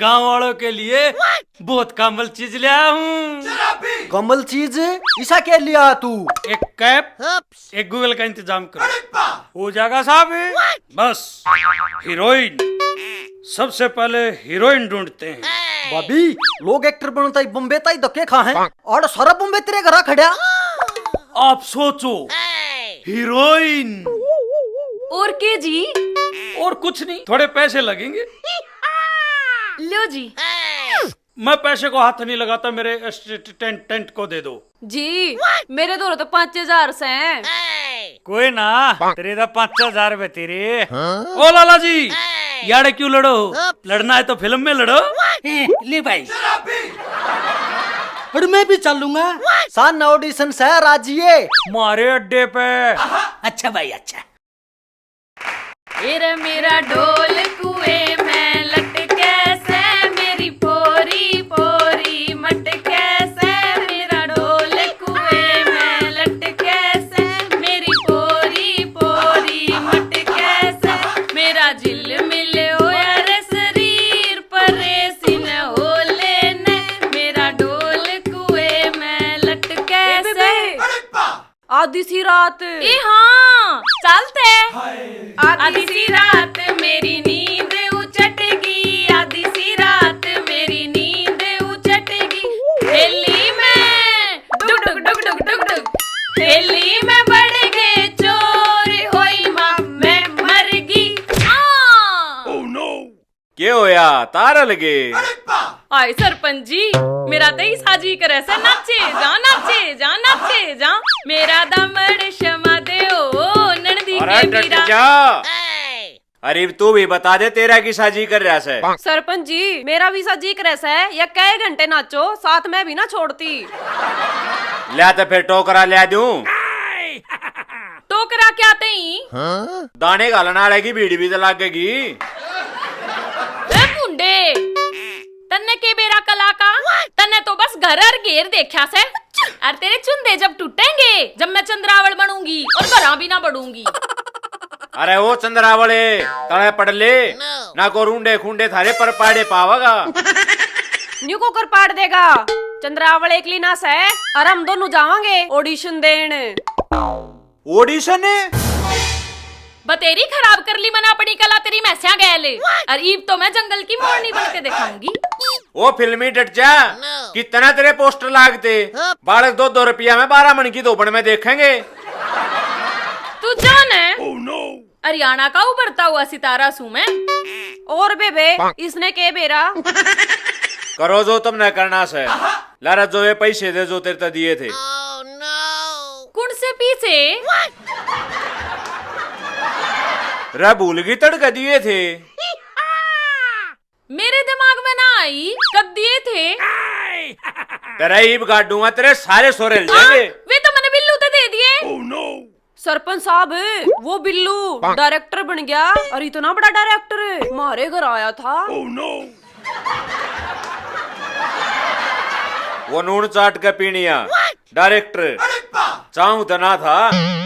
गांव वालों के लिए बहुत कमल चीज ले आया हूँ। कमल चीज ईसा क्या लिया तू? एक कैप, एक गूगल का इंतजाम करो, हो जाएगा साहब। बस हीरोइन, सबसे पहले हीरोइन ढूंढते हैं। भाभी लोग एक्टर बनता ही बम्बे ताई धक्के खा हैं और सारा बम्बे तेरे घर खड़ा। आप सोचो, हीरोइन और के जी? और कुछ नहीं, थोड़े पैसे लगेंगे। लो जी। मैं पैसे को हाथ नहीं लगाता, मेरे टेंट को दे दो जी। मेरे दोनों तो 5000 से हैं। कोई ना, तेरे तो 5000 रुपए तेरे। ओ लाला जी, यार क्यों लड़ो? लड़ना है तो फिल्म में लड़ो। ले भाई। और मैं भी चलूंगा। सान ऑडिशन से राजिए मारे अड्डे पे। अच्छा भाई अच्छा। मेरा ढोल कुएं में लटके से, मेरी पोरी पोरी मटके से। मेरा ढोल कुएं में लटके से, मेरी पोरी पोरी मटके से। मेरा जिल मिले होया रे शरीर पर रेसिन हो लेने। मेरा ढोल कुएं में लटके से। आधी सी रात हाँ चलते। आधी सी रात मेरी नींद उचटगी, आधी सी रात मेरी नींद उचटगी। हेली में डुग डुग डुग डुग डुग डुग, हेली में बढ़ गए चोर होई माँ मैं मरगी। क्या होया? तारा लगे। आए सरपंच जी, मेरा तो साजी करे से नाचे जा नाचे जा नाचे जा। मेरा दमड़ क्षमा दे ओ ननदी के बीरा। अरे तू भी बता दे, तेरा की साजी कर रहा है? सरपंच जी मेरा भी साजी करे से, या कई घंटे नाचो साथ में भी ना छोड़ती। लिया तो फिर टोकरा लिया दूं। टोकरा क्या तई? दाने घालना आएगी, बीड़ी भी तो लगेगी। मुंडे तन्ने के बेरा कला का, तन्ने तो बस घर और घेर देखा से। और तेरे चुंदे जब टूटेंगे, जब मैं चंद्रावल बनूंगी और घरा भी ना बढ़ूंगी। अरे वो चंद्रावले तड़े पड़ ले ना को रूंडे खूंडे थारे पर पाड़े पावागा। न्यू को कर पाड़ देगा चंद्रावल एक लीना से, और हम दोनों जावांगे ऑडिशन देने। ऑडिशन है? बतेरी खराब कर ली मना अपनी कला तेरी मैस्या गैल। और ईब तो मैं जंगल की मोरनी बन के दिखाऊंगी। वो फिल्मी डट जा। कितना तेरे पोस्टर लागते, बालक 2-2 रुपया में 12 मन की दोपहर में देखेंगे। तू जान है हरियाणा का उभरता हुआ सितारा सू मैं। और बेबे इसने के बेरा करो जो तुमने करना से। लारा जो ये पैसे दे जो तेरे दिए थे। कुण से पीछे रे भूल गई, तड़का दिए थे। मेरे दिमाग में ना आई कब दिए थे। तेरा ईब काट दूंगा, तेरे सारे सोरे हिल जाएंगे। वे तो मैंने बिल्लू ते दे दिए। सरपंच साहब वो बिल्लू डायरेक्टर बन गया, और इतना बड़ा डायरेक्टर हमारे घर आया था। वो नून चाट के पीनिया डायरेक्टर चाहूं तो ना था,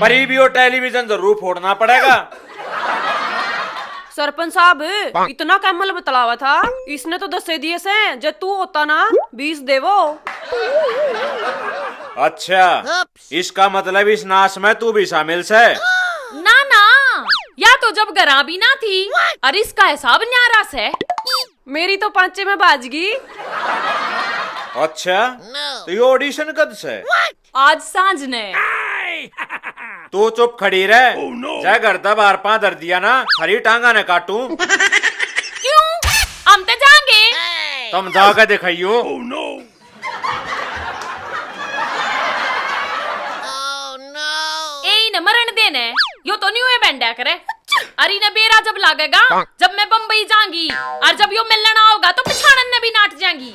पर ये भी वो टेलीविजन जरूर फोड़ना पड़ेगा। सरपंच साहब इतना कैमल बतलावा था, इसने तो 10 दिए से। जब तू होता ना 20 देवो। अच्छा, इसका मतलब इस नाश में तू भी शामिल से? ना ना, या तो जब गरा भी ना थी, और इसका हिसाब न्यारा से। मेरी तो 5 में बाजगी। अच्छा, तो ये ऑडिशन कब से? आज सांझ ने। तू चुप खड़ी रह। जाए घर तब बार 5 दर दिया ना, हरी टांगा ने काटू। क्यों? हम तो जाएंगे। तुम जाकर दिखाइयो। ए न मरण देने, यो तो नहीं हुए बैंडा करे। अरे न बेरा जब लागेगा, जब मैं बम्बई जाऊंगी, और जब यो मिलना होगा तो पिछाड़न ने भी नाट जाएंगी।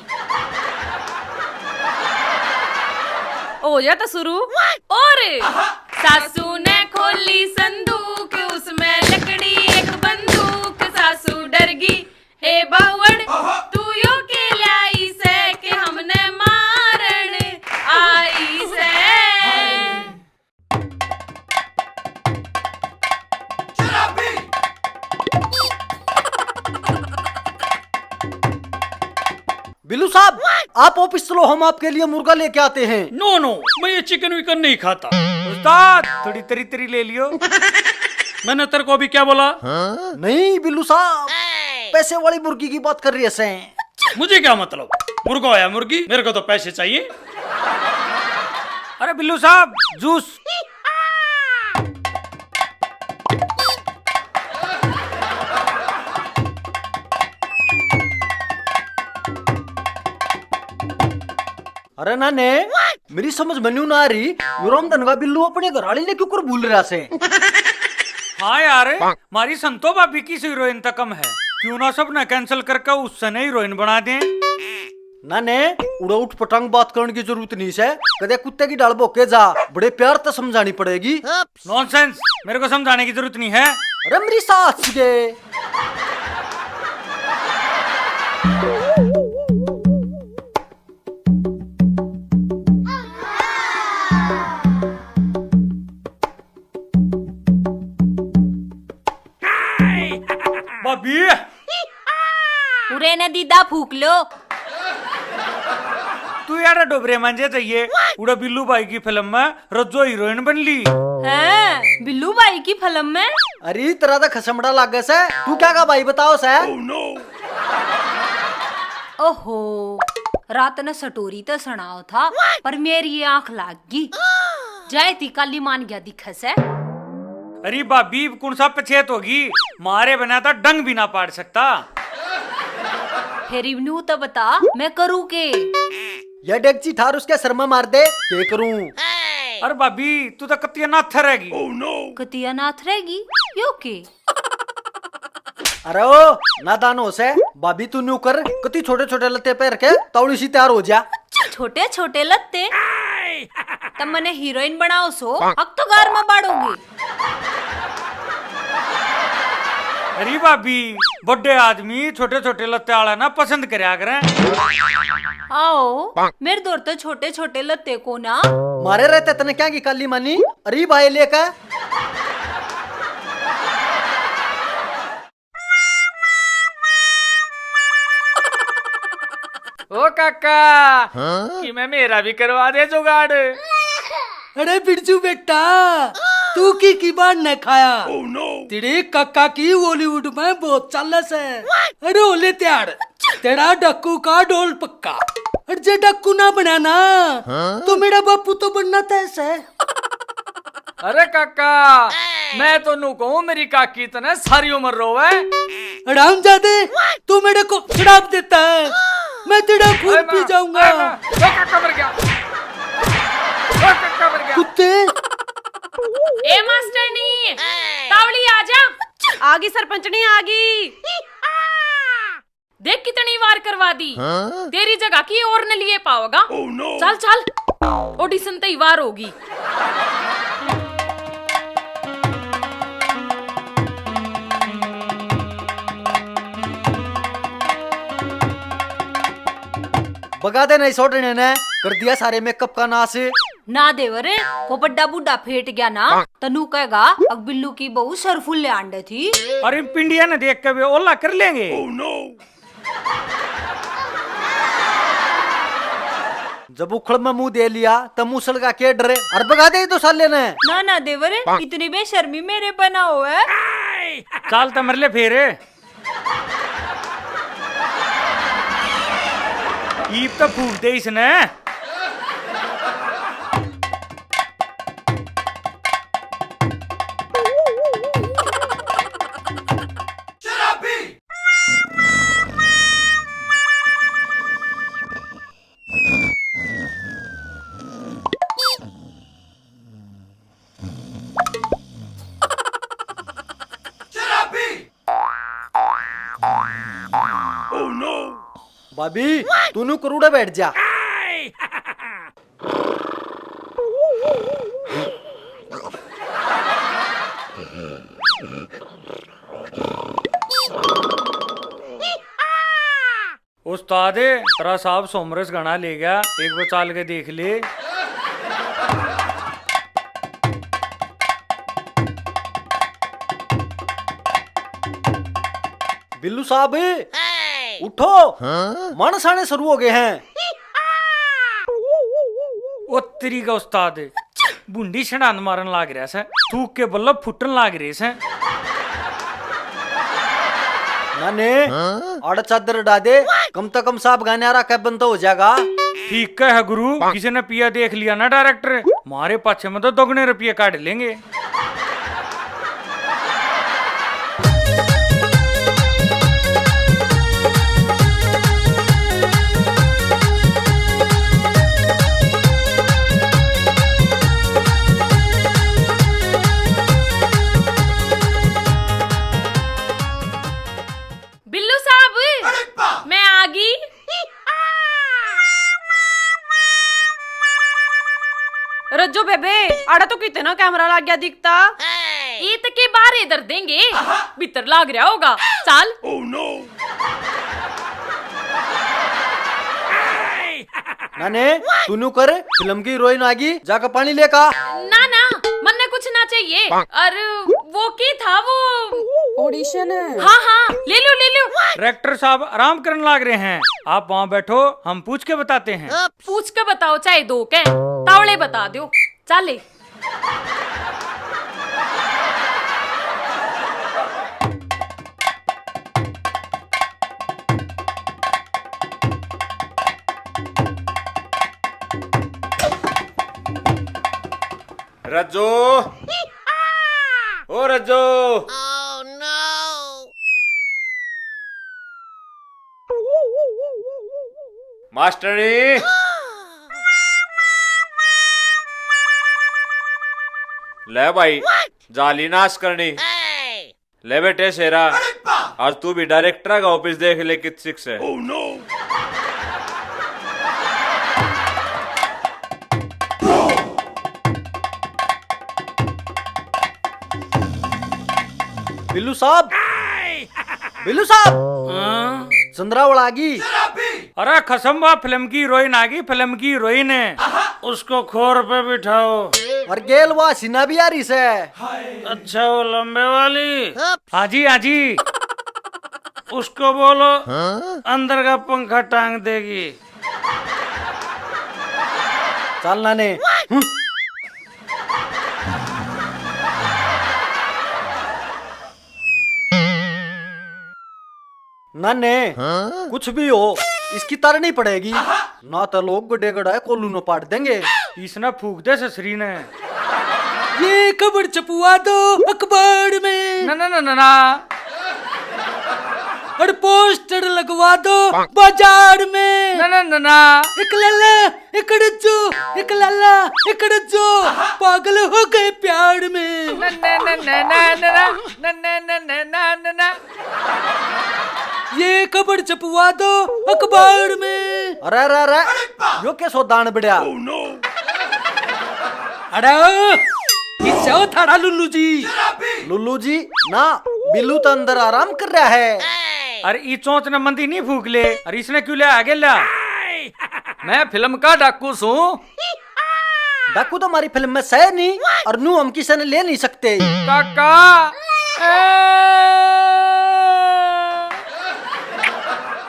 हो जाता शुरू। और सासू ने खोली संदूक, उसमें लकड़ी एक बंदूक। सासू डर गई, हे बावड़ तू यो के लाई से, कि हमने मारण आई से। बिल्लू साहब आप ऑफिस चलो, हम आपके लिए मुर्गा लेके आते हैं। नो नो, मैं ये चिकन विकन नहीं खाता। उस्ताद थोड़ी तरी तरी ले लियो। मैंने तेरे को अभी क्या बोला? नहीं बिल्लू साहब, पैसे वाली मुर्गी की बात कर रही है। मुझे क्या मतलब, मुर्गा हो या मुर्गी, मेरे को तो पैसे चाहिए। अरे बिल्लू साहब जूस। अरे नाने, मेरी समझ में नहीं आ रही, यूरोम धनवा बिल्लू अपने घरवाली ने क्यों कर भूल रहा से? हाँ यार, हमारी संतो भाभी की हीरोइन तक कम है, क्यों ना सब ना कैंसिल करके उससे नई हीरोइन बना दें। नाने, उड़ा उठ पटांग बात करने की जरूरत नहीं है। कदे कुत्ते की डाल बोके जा, बड़े प्यार तो समझानी पड़ेगी। नॉनसेंस, मेरे को समझाने की जरूरत नहीं है। अरे मेरी सास के भाभी उरे ने दीदा फूक लो। तू यार डोबरे मांझे चाहिए। उड़ा बिल्लू भाई की फिल्म में रज्जो हीरोइन बन ली हैं? बिल्लू भाई की फिल्म में? अरे तेरा तो खसमड़ा लागे से, तू क्या का भाई बताओ से? ओहो, रात ने सटोरी तो सुनाओ था, पर मेरी आंख लाग गई। जाए थी काली मान गया दिखे से। अरे भाभी कौन सा पछेत होगी, मारे बना था डंग भी ना पाड़ सकता। फिर इवनू तो बता मैं करूँ के? यह डेगची ठार उसके सर में मार दे, के करूं? अरे भाभी तू तो कतिया ना थरेगी। कतिया नाथ रहेगी यो के? अरे ओ नादान हो से, भाभी तू न्यू कर, कति छोटे छोटे लत्ते पैर के तौड़ी सी तैयार हो जा। छोटे छोटे लत्ते तब मने हीरोइन बनाओ सो, अब तो गार में बाड़ोगे। अरे भाभी बड़े आदमी छोटे छोटे लत्ते आला ना पसंद करया करें। आओ मेरे दौर तो छोटे छोटे लत्ते को ना मारे रहते तने क्या की काली मानी? अरे भाई लेकर ओ काका कि मैं मेरा भी करवा दे जुगाड़। अरे बिरजू बेटा, तू की बार न खाया? तेरे काका की बॉलीवुड में बहुत चालस है। अरे ओले त्यार, तेरा डक्कू का डोल पक्का। अरे जे डक्कू ना बनाना तो मेरा बापू तो बनना तैसे। अरे काका मैं तो नू कहूँ मेरी काकी तो ना सारी उम्र रोवे। हराम जादे, तू मेरे को श्राप देता है, मैं तेरा खून पी जाऊंगा। कुत्ते ए मास्टरनी, तावली आजा। आगी सरपंचनी आगी। देख कितनी वार करवा दी। तेरी जगह की और न लिए पाओगा। चल चल, ऑडिशन तई वार होगी। बगा दे नहीं सोटने ने कर दिया सारे मेकअप का नाश। ना देवरे को बड्डा बुड्ढा फेट गया ना, तनु कहेगा अब बिल्लू की बहू सरफुल्ले आंडे थी। अरे पिंडिया ने देख के वे ओला कर लेंगे। जब उखड़ में मुंह दे लिया तब मुसल का के डरे। अरे बगा दे तो साले ने। ना देवरे इतनी बेशर्मी मेरे बना हो है। चाल तो मरले फेरे ईब तो फूक दे इसने। भाभी तू करूड़ा बैठ जा। उस्ताद तेरा साहब सोमरस गणा ले गया, एक बार चाल के देख ले। बिल्लू साहब उठो, मानस आने शुरू हो गए हैं। ओ तेरी का उस्ताद बूंदी छड़ान मारन लाग रहा से, थूक के बल्लभ फुटन लाग रहे से। नाने आड़ चादर डा दे, कम से कम साहब गाने आ रहा कैबन तो हो जाएगा। ठीक है गुरु, किसी ने पिया देख लिया ना डायरेक्टर, हमारे पाछे में तो दोगुने रुपये काट लेंगे। बिल्लू साहब मैं आ गई। रज्जो बेबे आड़ा तो कितना कैमरा लग गया दिखता। ईद के बाहर इधर देंगे, भीतर लाग रहा होगा। चल नाने तू न्यू कर, फिल्म की हीरोइन आगी, जाकर पानी लेका। ना ना मन्ने कुछ ना चाहिए। अरे वो की था वो ऑडिशन है। हाँ हाँ ले लो ले लो। डायरेक्टर साहब आराम करने लाग रहे हैं, आप वहाँ बैठो, हम पूछ के बताते हैं। पूछ के बताओ, चाहे दो के तावड़े बता दो। चले रज्जो, ओ रज्जो। मास्टरनी, ले भाई जाली नाश करनी। ले बेटे शेरा, आज तू भी डायरेक्टर का ऑफिस देख ले कित सिक्स है। बिल्लू साहब, बिल्लू साहब, हाँ? चंद्रावल आगी। अरे खसम्बा फिल्म की हीरोइन आ गई, फिल्म की हीरोइन है, उसको खोर पे बिठाओ। और गेल वा सिन्हा भी आ रही से। अच्छा वो लंबे वाली, हाँ जी हाँ जी, उसको बोलो अंदर का पंखा टांग देगी। चल नाने। नाने कुछ भी हो, इसकी तार नहीं पड़ेगी ना, तो लोग गड्ढे गड्ढाए कोल्लू न पाट देंगे। इसने फूक दे ससरी ने। ये खबर छपवा दो अखबार में, ना ना ना ना ना, और पोस्टर लगवा दो बाजार में। ना ना ना ना, एक लल्ला एक रज्जो, एक लल्ला एक रज्जो, पागल हो गए प्यार में। ना ना ना ना ना ना ना ना ना ना ना ना। ये खबर छपवा दो अखबार में। अरे अरे अरे, यो के सो दान बढ़िया। अरे किससे हो थाड़ा लुल्लू जी? लुल्लू जी ना, बिल्लू तो अंदर आराम कर रहा है। अरे ई चोंच ने मंदी नहीं फूक ले, अरे इसने क्यों ले आगे ला? मैं फिल्म का डाकू हूँ। डाकू तो हमारी फिल्म में सह नहीं, और नू हम किसी ने ले नहीं सकते। काका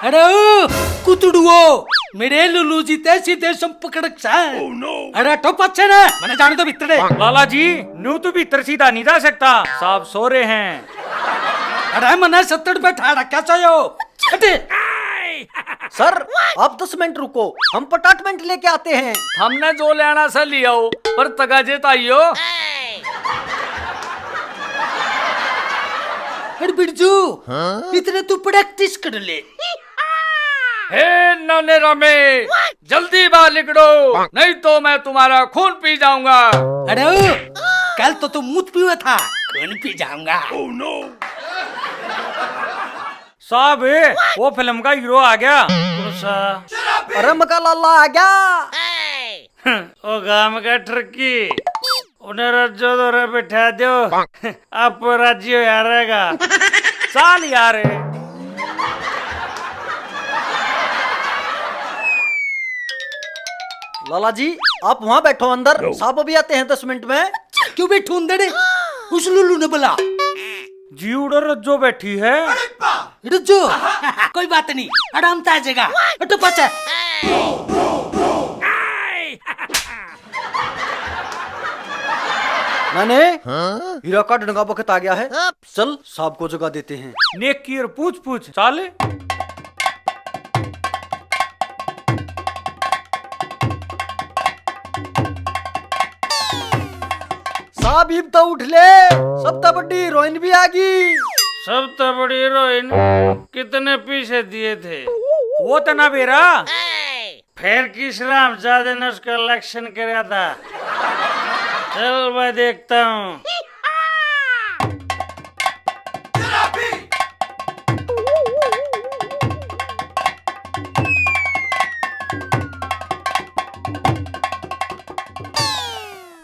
अरे कुतुड़ुओ, मेरे लुल्लू जी ते सीधे संपकड़क सा। अरे तो पच्छे ना, मैंने जाने तो भीतर। लाला जी नू तो भीतर सीधा नहीं जा सकता, साहब सो रहे हैं। अरे मना 70 पे ठाड़ा क्या चाहिए? हटे। सर आप 10 मिनट रुको, हम पटाटमेंट लेके आते हैं। हमने जो लेना सा लिया हो, पर तगाजे ताइयो। अरे बिरजू, इतने तू प्रैक्टिस कर ले। हे नौने रामे, जल्दी बाहर निकलो, नहीं तो मैं तुम्हारा खून पी जाऊंगा। अरे कल तो तू मुझ पीवा था, खून पी जाऊंगा। साहब वो फिल्म का हीरो आ गया। अरे मका लाला आ गया। ओ गांव का ठरकी, उन्हें रज्जो दो रे बिठा दो, आप राज्य यारेगा। चाल यार। लाला जी आप वहाँ बैठो अंदर, साहब अभी आते हैं 10 मिनट में। क्यों बैठू अंदर? उस लुल्लू ने बोला। जी उड़ो रज्जो बैठी है। रुजो कोई बात नहीं, आराम से आ जाएगा। तो पचा मैंने हीरा का डंगा वक्त आ गया है, चल सांप को जगा देते हैं। नेक की और पूछ पूछ चाले। साहब इब तो उठ ले, सब तो बड़ी हीरोइन भी आ गई। सब तो बड़ी हीरोइन कितने पीछे दिए थे वो तो ना बेरा, फिर किस राम ज्यादा ने उसका इलेक्शन कराया था। चल मैं देखता हूँ।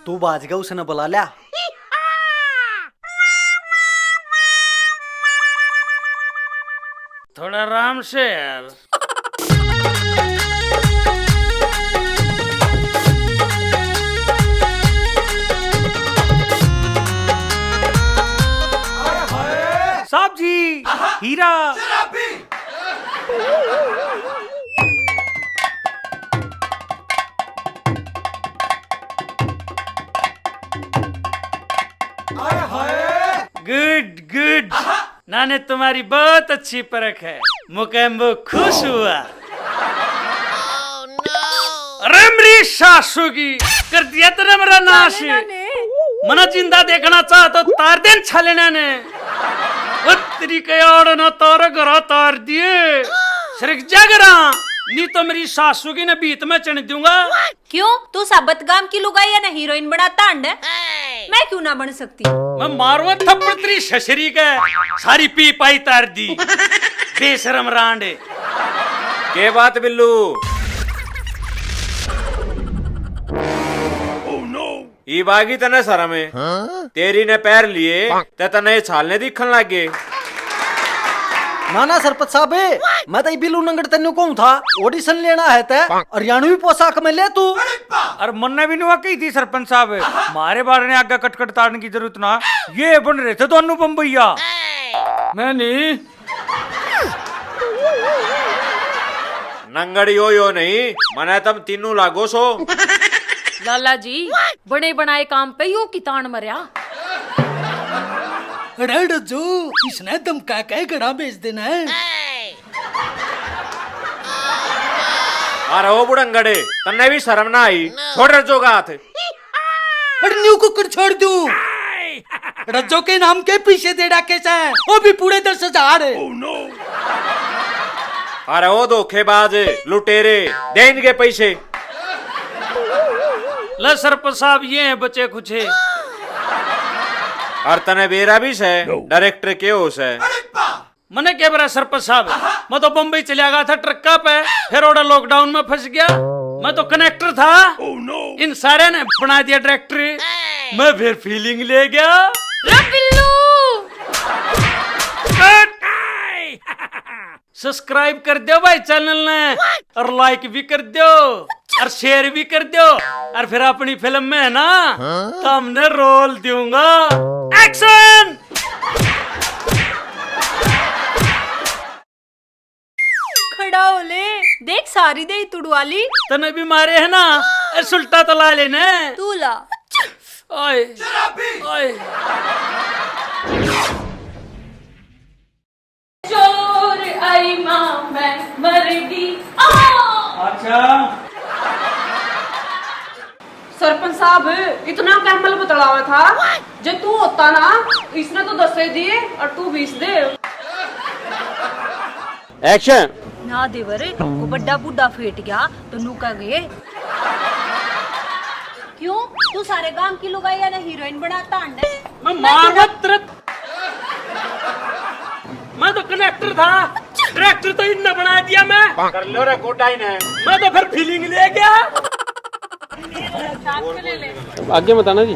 तू बाज गया, उसने बुला लिया। थोड़ा आराम से यार। साहब जी हीरा। गुड गुड, नाने तुम्हारी बहुत अच्छी परख है, मुकेम्बो खुश हुआ। अरे मेरी सासू की कर दिया तेरा मेरा नाश। मना जिंदा देखना चाह तो तार देन छलेना ने तेरी कयाड़ ना तार घरा तार दिए सिर्फ जगरा, नहीं तो मेरी सासू की न बीत में चढ़ दूंगा। क्यों तू साबत गाम की लुगाई या ना हीरोइन बनाता अंड? मैं क्यों ना बन सकती? मैं मारवा थप्पड़ तेरी शशरी का सारी पी पाई तार दी बेशरम रांडे। के बात बिल्लू? ई बागी तने सर में तेरी ने पैर लिए ते तने छालने दिखन लागे। ना ना सरपंच साहब, मैं तो बिल्लू नंगड़ तेन कहूं था ऑडिशन लेना है ते हरियाणवी पोशाक में ले तू। और मन्ने भी नहीं कही थी सरपंच साहब, मारे बारे ने आगे कटकट तारने की जरूरत ना, ये बन रहे थे दोनों बम्बैया। मैं नहीं नंगड़ यो नहीं मने तब तीनों लागो सो। लाला जी बने बनाए काम पे यू कितान मरिया। अरे रुजो, इसने धमका के गड़ा बेच देना है। अरे ओ बुढ़ंगड़े तन्ने भी शर्म ना आई, छोड़ रजो का हाथ। अरे न्यू कुकर छोड़ दूं। रज्जो के नाम के पीछे दे डाके से वो भी पूरे 10,000। अरे ओ धोखेबाज लुटेरे दे इनके पैसे। ले सरपंच साहब ये हैं बचे कुछ है। और तने बेरा भी से डायरेक्टर के हो से। मने क्या बरा सरपंच साहब, मैं तो बम्बई चला गया था ट्रक्का पे, फिर ओडा लॉकडाउन में फंस गया। मैं तो कनेक्टर था, इन सारे ने बना दिया डायरेक्टर, मैं फिर फीलिंग ले गया। सब्सक्राइब कर दो भाई चैनल ने, और लाइक भी कर दो और शेयर भी कर दो, और फिर अपनी फिल्म में है ना तो हमने रोल दूंगा। एक्शन। खड़ा हो ले, देख सारी दे तुड़वाली। तने भी मारे है ना, सुल्टा तो ला लेने। तू ला। ओए ओए चोर आई माँ मैं मर गई। अच्छा सरपंच साहब इतना कैमल बतलावा था, जो तू होता ना इसने तो 10 दिए और तू 20 दे। एक्शन। ना देवर वो बड्डा बूढ़ा फेट गया तो नू कह गए। क्यों तू सारे गांव की लुगाई या ना हीरोइन बनाता अंडे? मैं मारवा तुरंत, मैं तो कनेक्टर था, डायरेक्टर तो इनने बना दिया। मैं कर लो रे कोटाई ने। मैं तो फिर फीलिंग ले गया। ले ले। आगे बताना जी।